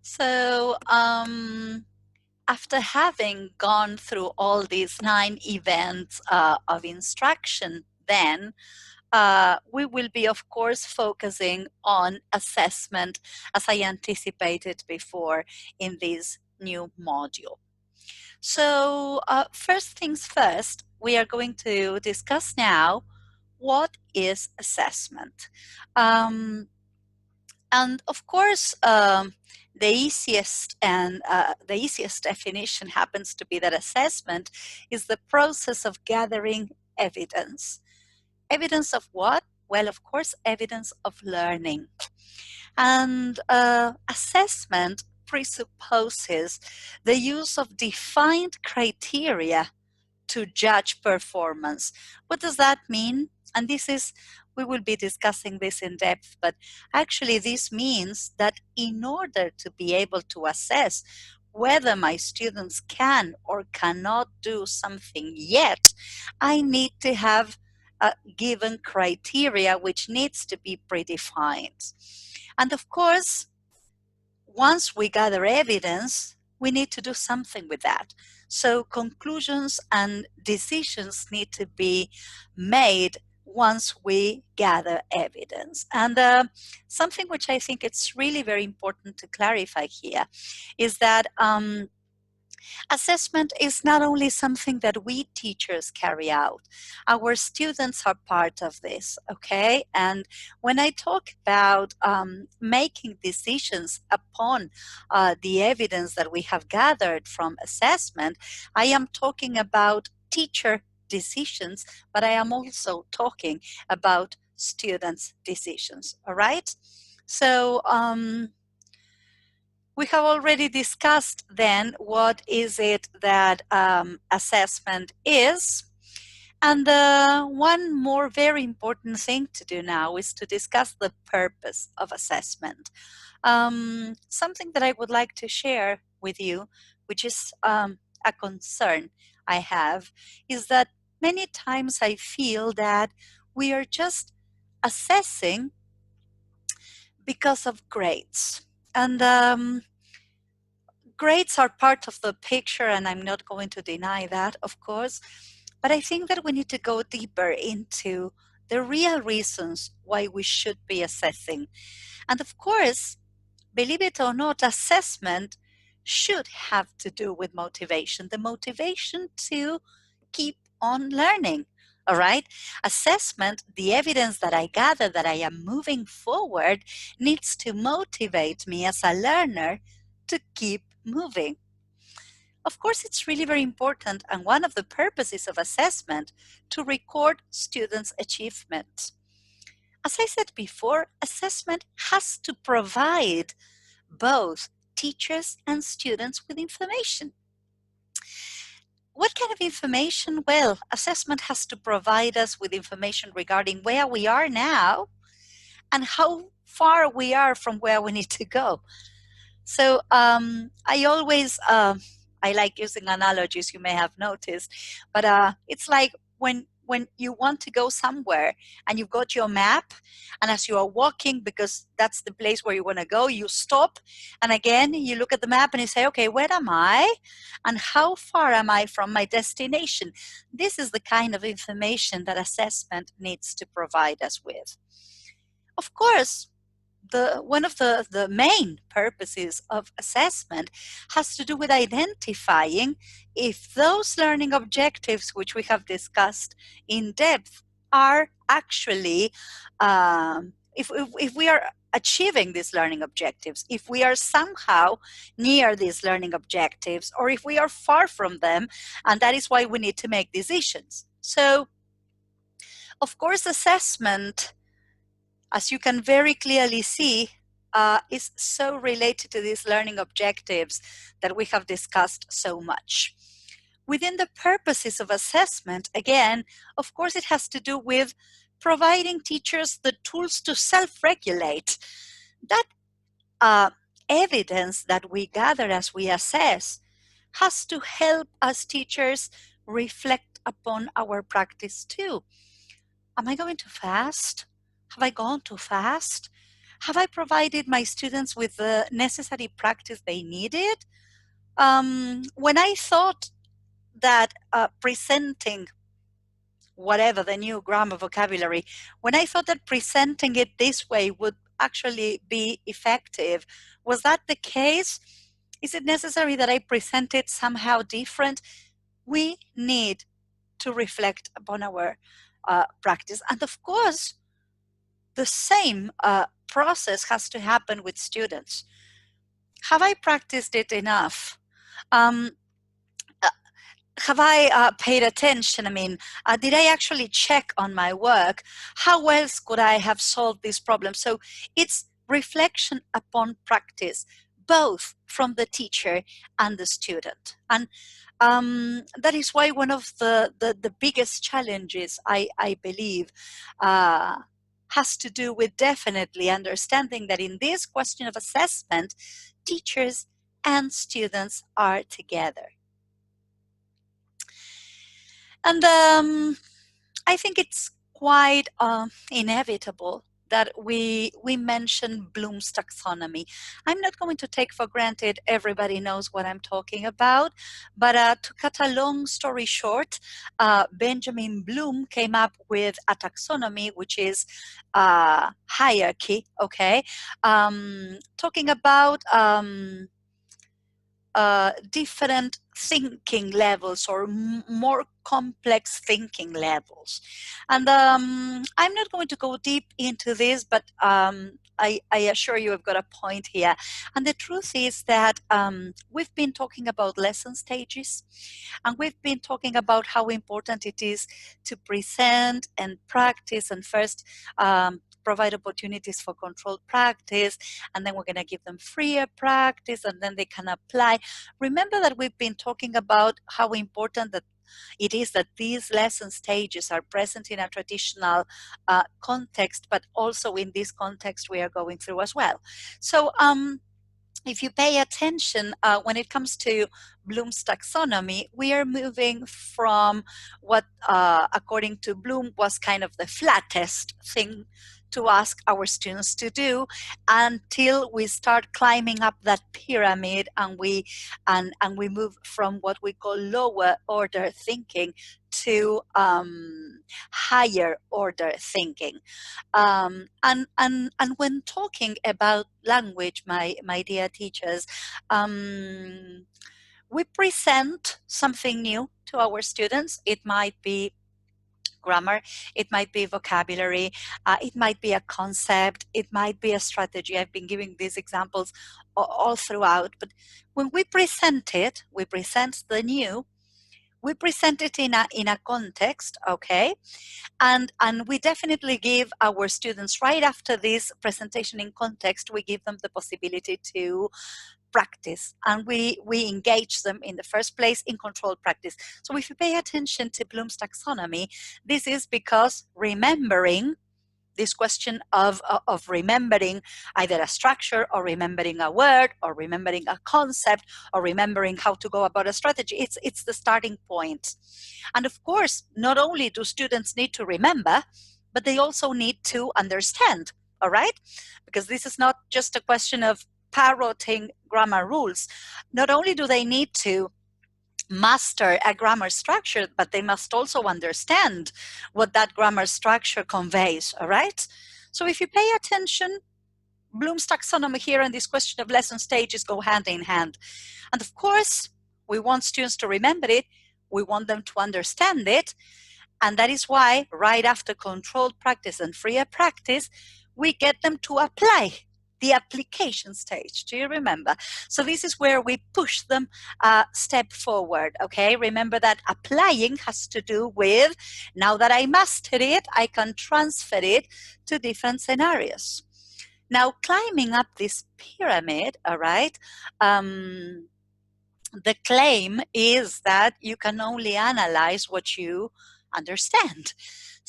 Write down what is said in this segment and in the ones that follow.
So, after having gone through all these 9 events of instruction, then we will be, of course, focusing on assessment, as I anticipated before in this new module. So, first things first, we are going to discuss now what is assessment. And of course, the easiest definition happens to be that assessment is the process of gathering evidence. Evidence of what? Well, of course, evidence of learning. And assessment presupposes the use of defined criteria to judge performance. What does that mean? And we will be discussing this in depth, but actually this means that in order to be able to assess whether my students can or cannot do something yet, I need to have a given criteria which needs to be predefined. And of course, once we gather evidence, we need to do something with that. So conclusions and decisions need to be made once we gather evidence. And something which I think it's really very important to clarify here is that assessment is not only something that we teachers carry out, our students are part of this, okay? And when I talk about making decisions upon the evidence that we have gathered from assessment, I am talking about teacher decisions, but I am also talking about students' decisions, all right? So, we have already discussed then what is it that assessment is. And one more very important thing to do now is to discuss the purpose of assessment. Something that I would like to share with you, which is a concern I have, is that many times I feel that we are just assessing because of grades. And grades are part of the picture, and I'm not going to deny that, of course. But I think that we need to go deeper into the real reasons why we should be assessing. And of course, believe it or not, assessment should have to do with motivation, the motivation to keep on learning. All right. Assessment, the evidence that I gather that I am moving forward, needs to motivate me as a learner to keep moving. Of course, it's really very important, and one of the purposes of assessment to record students' achievements. As I said before, assessment has to provide both teachers and students with information. What kind of information? Well, assessment has to provide us with information regarding where we are now and how far we are from where we need to go. So I always, I like using analogies, you may have noticed, but it's like when you want to go somewhere and you've got your map, and as you are walking, because that's the place where you want to go, you stop, and again, you look at the map and you say, okay, where am I? And how far am I from my destination? This is the kind of information that assessment needs to provide us with. Of course, one of the main purposes of assessment has to do with identifying if those learning objectives which we have discussed in depth are actually, if we are achieving these learning objectives, if we are somehow near these learning objectives, or if we are far from them, and that is why we need to make decisions. So, of course, assessment, as you can very clearly see, is so related to these learning objectives that we have discussed so much. Within the purposes of assessment, again, of course, it has to do with providing teachers the tools to self-regulate. That evidence that we gather as we assess has to help us teachers reflect upon our practice too. Am I going too fast? Have I gone too fast? Have I provided my students with the necessary practice they needed? When I thought that presenting whatever the new grammar vocabulary, when I thought that presenting it this way would actually be effective, was that the case? Is it necessary that I present it somehow different? We need to reflect upon our practice. And of course, the same process has to happen with students. Have I practiced it enough? Um, have I paid attention? I mean, did I actually check on my work? How else could I have solved this problem? So it's reflection upon practice, both from the teacher and the student. And that is why one of the biggest challenges, I believe, has to do with definitely understanding that in this question of assessment, teachers and students are together. And I think it's quite inevitable that we mention Bloom's taxonomy. I'm not going to take for granted everybody knows what I'm talking about, but to cut a long story short, Benjamin Bloom came up with a taxonomy, which is hierarchy, okay? Talking about different thinking levels or more complex thinking levels. And I'm not going to go deep into this, but I assure you I've got a point here. And the truth is that we've been talking about lesson stages, and we've been talking about how important it is to present and practice and first provide opportunities for controlled practice, and then we're going to give them freer practice, and then they can apply. Remember that we've been talking about how important that it is that these lesson stages are present in a traditional context, but also in this context we are going through as well. So if you pay attention, when it comes to Bloom's taxonomy, we are moving from what, according to Bloom, was kind of the flattest thing to ask our students to do until we start climbing up that pyramid, and we move from what we call lower order thinking to higher order thinking. And when talking about language, my dear teachers, we present something new to our students. It might be grammar, it might be vocabulary, it might be a concept, it might be a strategy. I've been giving these examples all throughout, but when we present it, we present the new, we present it in a context, okay? And we definitely give our students, right after this presentation in context, we give them the possibility to practice, and we engage them in the first place in controlled practice. So if you pay attention to Bloom's taxonomy, this is because remembering, this question of remembering either a structure or remembering a word or remembering a concept or remembering how to go about a strategy, it's the starting point. And of course, not only do students need to remember, but they also need to understand, all right? Because this is not just a question of parroting grammar rules. Not only do they need to master a grammar structure, but they must also understand what that grammar structure conveys, all right? So if you pay attention, Bloom's taxonomy here and this question of lesson stages go hand in hand. And of course, we want students to remember it, we want them to understand it, and that is why right after controlled practice and freer practice, we get them to apply, the application stage. Do you remember? So this is where we push them a step forward, okay? Remember that applying has to do with, now that I mastered it, I can transfer it to different scenarios. Now, climbing up this pyramid, all right, the claim is that you can only analyze what you understand.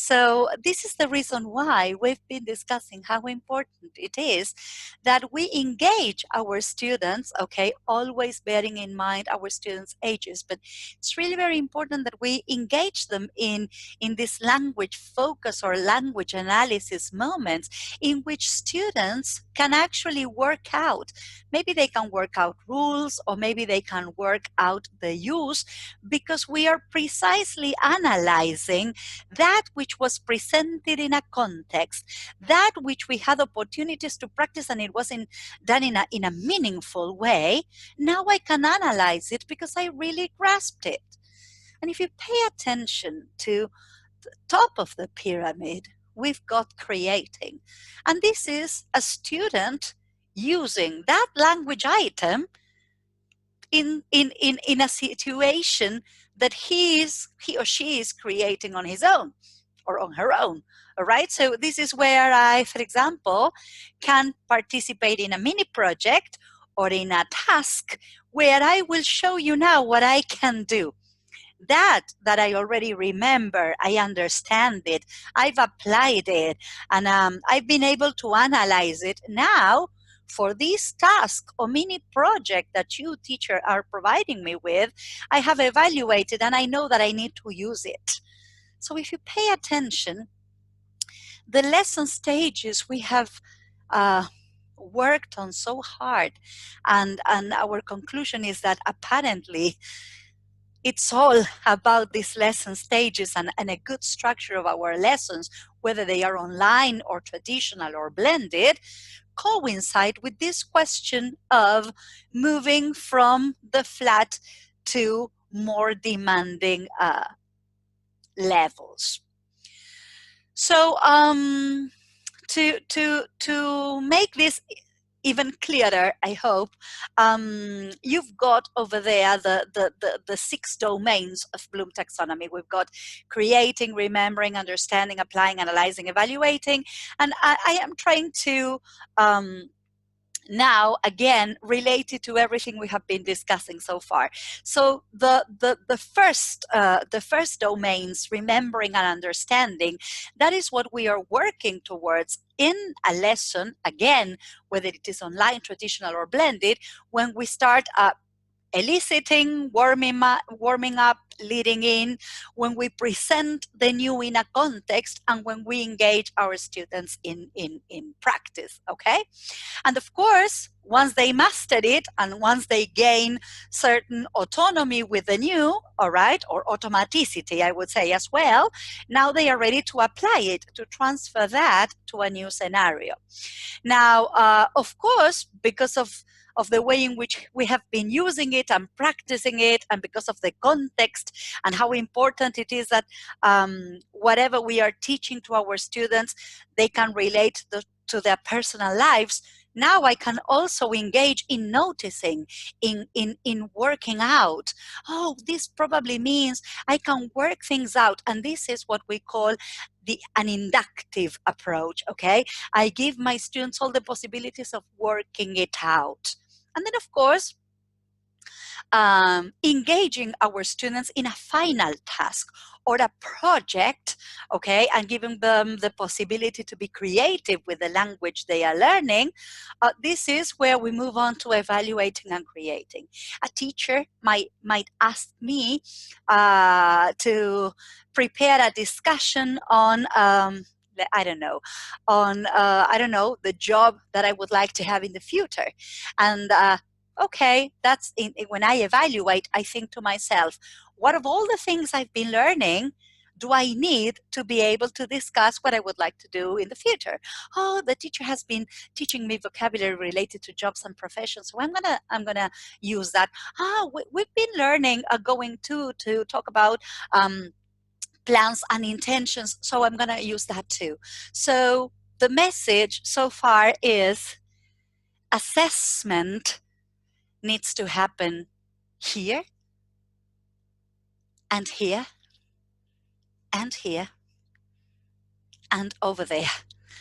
So this is the reason why we've been discussing how important it is that we engage our students, okay, always bearing in mind our students' ages, but it's really very important that we engage them in this language focus or language analysis moments in which students can actually work out. Maybe they can work out rules, or maybe they can work out the use, because we are precisely analyzing that which was presented in a context, that which we had opportunities to practice and it wasn't done in a meaningful way. Now I can analyze it because I really grasped it. And if you pay attention to the top of the pyramid, we've got creating. And this is a student using that language item in a situation that he or she is creating on his own or on her own. All right. So this is where I, for example, can participate in a mini project or in a task where I will show you now what I can do. That I already remember, I understand it, I've applied it, and I've been able to analyze it. Now, for this task or mini project that you, teacher, are providing me with, I have evaluated and I know that I need to use it. So if you pay attention, the lesson stages we have worked on so hard, and our conclusion is that apparently it's all about these lesson stages and a good structure of our lessons, whether they are online or traditional or blended, coincide with this question of moving from the flat to more demanding levels. So to make this even clearer, I hope, you've got over there the 6 domains of Bloom taxonomy. We've got creating, remembering, understanding, applying, analyzing, evaluating. And I am trying to now again related to everything we have been discussing so far. So the first domains, remembering and understanding, that is what we are working towards in a lesson, again, whether it is online, traditional, or blended, when we start eliciting, warming up, leading in, when we present the new in a context, and when we engage our students in practice, okay? And of course, once they master it and once they gain certain autonomy with the new, all right, or automaticity, I would say as well, now they are ready to apply it, to transfer that to a new scenario. Now, of course, because of the way in which we have been using it and practicing it, and because of the context and how important it is that whatever we are teaching to our students, they can relate to their personal lives. Now I can also engage in noticing, in working out. Oh, this probably means I can work things out. And this is what we call an inductive approach, okay? I give my students all the possibilities of working it out. And then, of course, engaging our students in a final task or a project, okay, and giving them the possibility to be creative with the language they are learning. This is where we move on to evaluating and creating. A teacher might ask me to prepare a discussion on I don't know, the job that I would like to have in the future. And okay, that's when I evaluate, I think to myself, what of all the things I've been learning do I need to be able to discuss what I would like to do in the future? Oh, the teacher has been teaching me vocabulary related to jobs and professions, so I'm gonna use that. We've been learning going to talk about plans and intentions, so I'm gonna use that too. So the message so far is assessment needs to happen here and here and here and over there.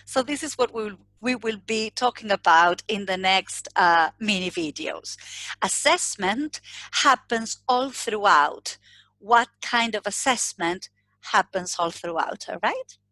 So this is what we will be talking about in the next mini videos. Assessment happens all throughout. What kind of assessment happens all throughout, all right?